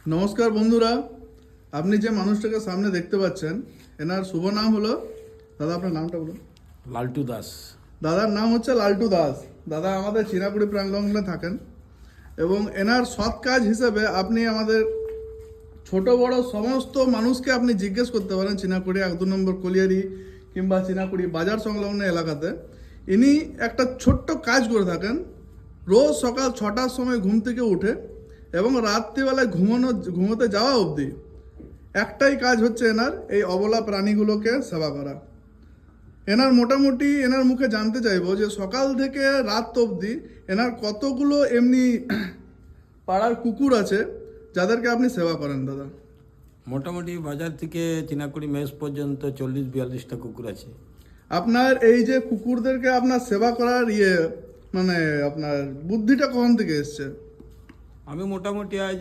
নমস্কার বন্ধুরা, আপনি যে মানুষটাকে সামনে দেখতে পাচ্ছেন এনার শুভ নাম হলো, দাদা আপনার নামটা বলুন। লালটু দাস। দাদার নাম হচ্ছে লালটু দাস। দাদা আমাদের চিনাকুড়ি প্রাঙ্গণে থাকেন এবং এনার সৎ কাজ হিসেবে আপনি আমাদের ছোট বড় সমস্ত মানুষকে আপনি জিজ্ঞেস করতে পারেন চিনাকুড়ি 1-2 নম্বর কলিয়ারি কিংবা চিনাকুড়ি বাজার সংলগ্ন এলাকাতে ইনি একটা ছোট্ট কাজ করে থাকেন। রোজ সকাল 6টার সময় ঘুম থেকে উঠে এবং রাত্রিবেলায় ঘুমোতে যাওয়া অবধি একটাই কাজ হচ্ছে এনার এই অবলা প্রাণীগুলোকে সেবা করা। এনার মোটামুটি এনার মুখে জানতে চাইবো যে সকাল থেকে রাত অবধি এনার কতগুলো এমনি পাড়ার কুকুর আছে যাদেরকে আপনি সেবা করেন দাদা? মোটামুটি বাজার থেকে চিনাকুড়ি মেস পর্যন্ত 40-42টা কুকুর আছে। আপনার এই যে কুকুরদেরকে আপনার সেবা করার মানে আপনার বুদ্ধিটা কখন থেকে এসছে? আমি মোটামুটি আজ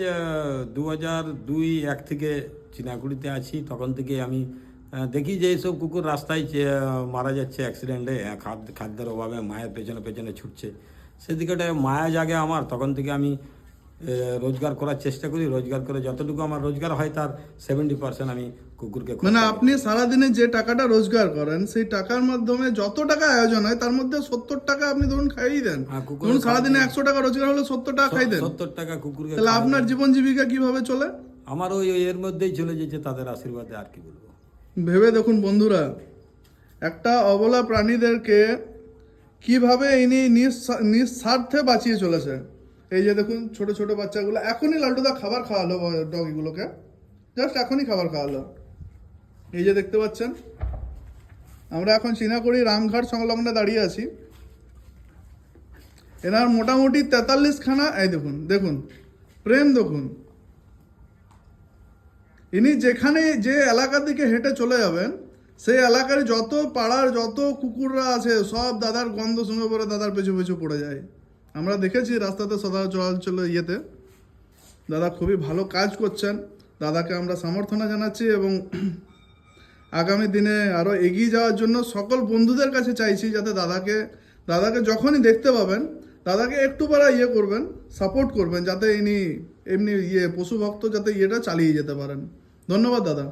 2002-1 থেকে চিনাকুড়িতে আছি। তখন থেকে আমি দেখি যে এইসব কুকুর রাস্তায় মারা যাচ্ছে অ্যাক্সিডেন্টে, খাদ্যের অভাবে মায়ের পেছনে পেছনে ছুটছে। সেদিকে মায়া জাগে আমার। তখন থেকে আমি রোজগার করার চেষ্টা করি। রোজগার করে যতটুকু আমার রোজগার হয় তার 70% আমি কুকুরকে মানে আপনি সারাদিনে যে টাকাটা রোজগার করেন সেই টাকার মাধ্যমে যত টাকা আয়োজন হয় তার মধ্যে 70 টাকা আপনি ধরুন খাইয়ে দেন। ধরুন সারাদিনে 100 টাকা রোজগার হলে 70 টাকা খাই দেন। 70 টাকা কুকুরকে। তাহলে আপনার জীবন জীবিকা কিভাবে চলে? আমার ওই এর মধ্যেই চলে যেছে, তাদের আশীর্বাদে। আর কি বলবো? ভেবে দেখুন বন্ধুরা, একটা অবলা প্রাণীদেরকে কিভাবে ইনি নিঃস্বার্থে বাঁচিয়ে চলেছে। এই যে দেখুন ছোট ছোট বাচ্চাগুলো, এখনই লালটুদা খাবার খাওয়ালো ডগিগুলোকে, জাস্ট এখনই খাবার খাওয়ালো। এই যে দেখতে পাচ্ছেন, আমরা এখন চিনাকুড়ি রামঘাট সংলগ্নে দাঁড়িয়ে আছি। এনার মোটামুটি 43খানা, এই দেখুন দেখুন প্রেম দেখুন। ইনি যেখানে যে এলাকার দিকে হেঁটে চলে যাবেন সেই এলাকার যত পাড়ার যত কুকুররা আছে সব দাদার গন্ধ শুনে পরে দাদার পেছু পেছু পড়ে যায়। আমরা দেখেছি রাস্তাতে সদা চলাচল ইয়েতে। দাদা খুবই ভালো কাজ করছেন, দাদাকে আমরা সমর্থনা জানাচ্ছি এবং আগামী দিনে আরও এগিয়ে যাওয়ার জন্য সকল বন্ধুদের কাছে চাইছি যাতে দাদাকে যখনই দেখতে পাবেন দাদাকে একটু পারা করবেন, সাপোর্ট করবেন, যাতে ইনি এমনি পশু ভক্ত যাতে চালিয়ে যেতে পারেন। ধন্যবাদ দাদা।